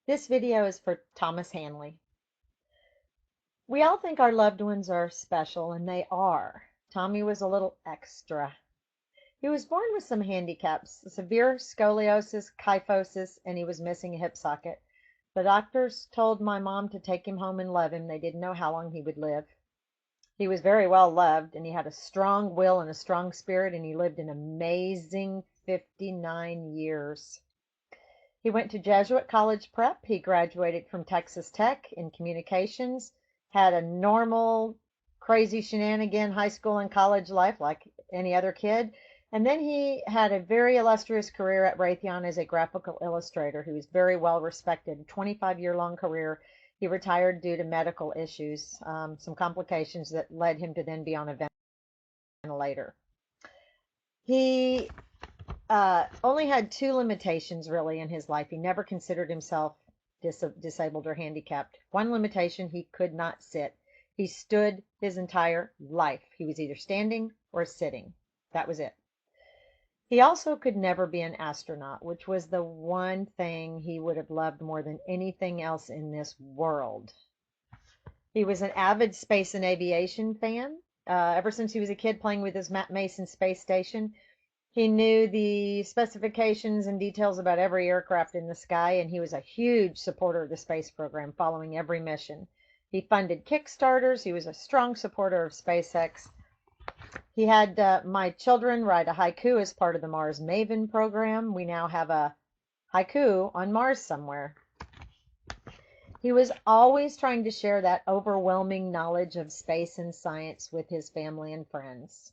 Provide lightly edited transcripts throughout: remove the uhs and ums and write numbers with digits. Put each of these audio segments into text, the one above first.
This video is for Thomas Hanley. We all think our loved ones are special, and they are. Tommy was a little extra. He was born with some handicaps, severe scoliosis, kyphosis, and he was missing a hip socket. The doctors told my mom to take him home and love him. They didn't know how long he would live. He was very well loved, and he had a strong will and a strong spirit, and he lived an amazing 59 years. He went to Jesuit College Prep. He graduated from Texas Tech in communications, had a normal, crazy shenanigan high school and college life like any other kid. And then he had a very illustrious career at Raytheon as a graphical illustrator. He was very well respected, a 25-year-long career. He retired due to medical issues, some complications that led him to then be on a ventilator. He only had two limitations really in his life. He never considered himself disabled or handicapped. One limitation, he could not sit. He stood his entire life. He was either standing or sitting. That was it. He also could never be an astronaut, which was the one thing he would have loved more than anything else in this world. He was an avid space and aviation fan. Ever since he was a kid playing with his Matt Mason space station, he knew the specifications and details about every aircraft in the sky, and he was a huge supporter of the space program, following every mission. He funded Kickstarters. He was a strong supporter of SpaceX. He had my children write a haiku as part of the Mars Maven program. We now have a haiku on Mars somewhere. He was always trying to share that overwhelming knowledge of space and science with his family and friends.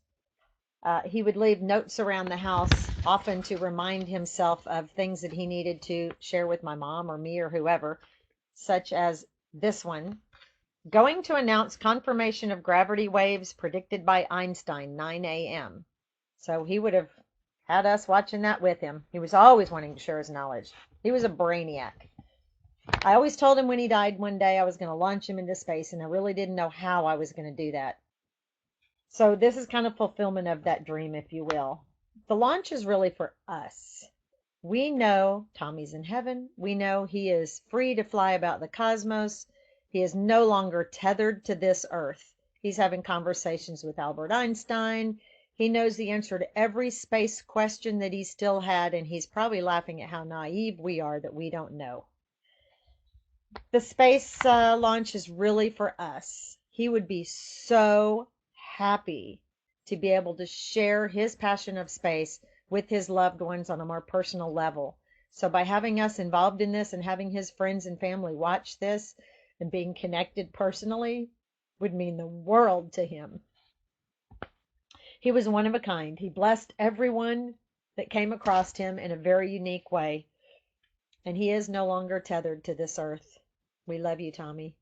He would leave notes around the house, often to remind himself of things that he needed to share with my mom or me or whoever, such as this one. Going to announce confirmation of gravity waves predicted by Einstein, 9 a.m. So he would have had us watching that with him. He was always wanting to share his knowledge. He was a brainiac. I always told him when he died one day I was going to launch him into space, and I really didn't know how I was going to do that. So this is kind of fulfillment of that dream, if you will. The launch is really for us. We know Tommy's in heaven. We know he is free to fly about the cosmos. He is no longer tethered to this earth. He's having conversations with Albert Einstein. He knows the answer to every space question that he still had, and he's probably laughing at how naive we are that we don't know. The space launch is really for us. He would be so happy to be able to share his passion of space with his loved ones on a more personal level. So by having us involved in this and having his friends and family watch this and being connected personally would mean the world to him. He was one of a kind. He blessed everyone that came across him in a very unique way. And he is no longer tethered to this earth. We love you, Tommy.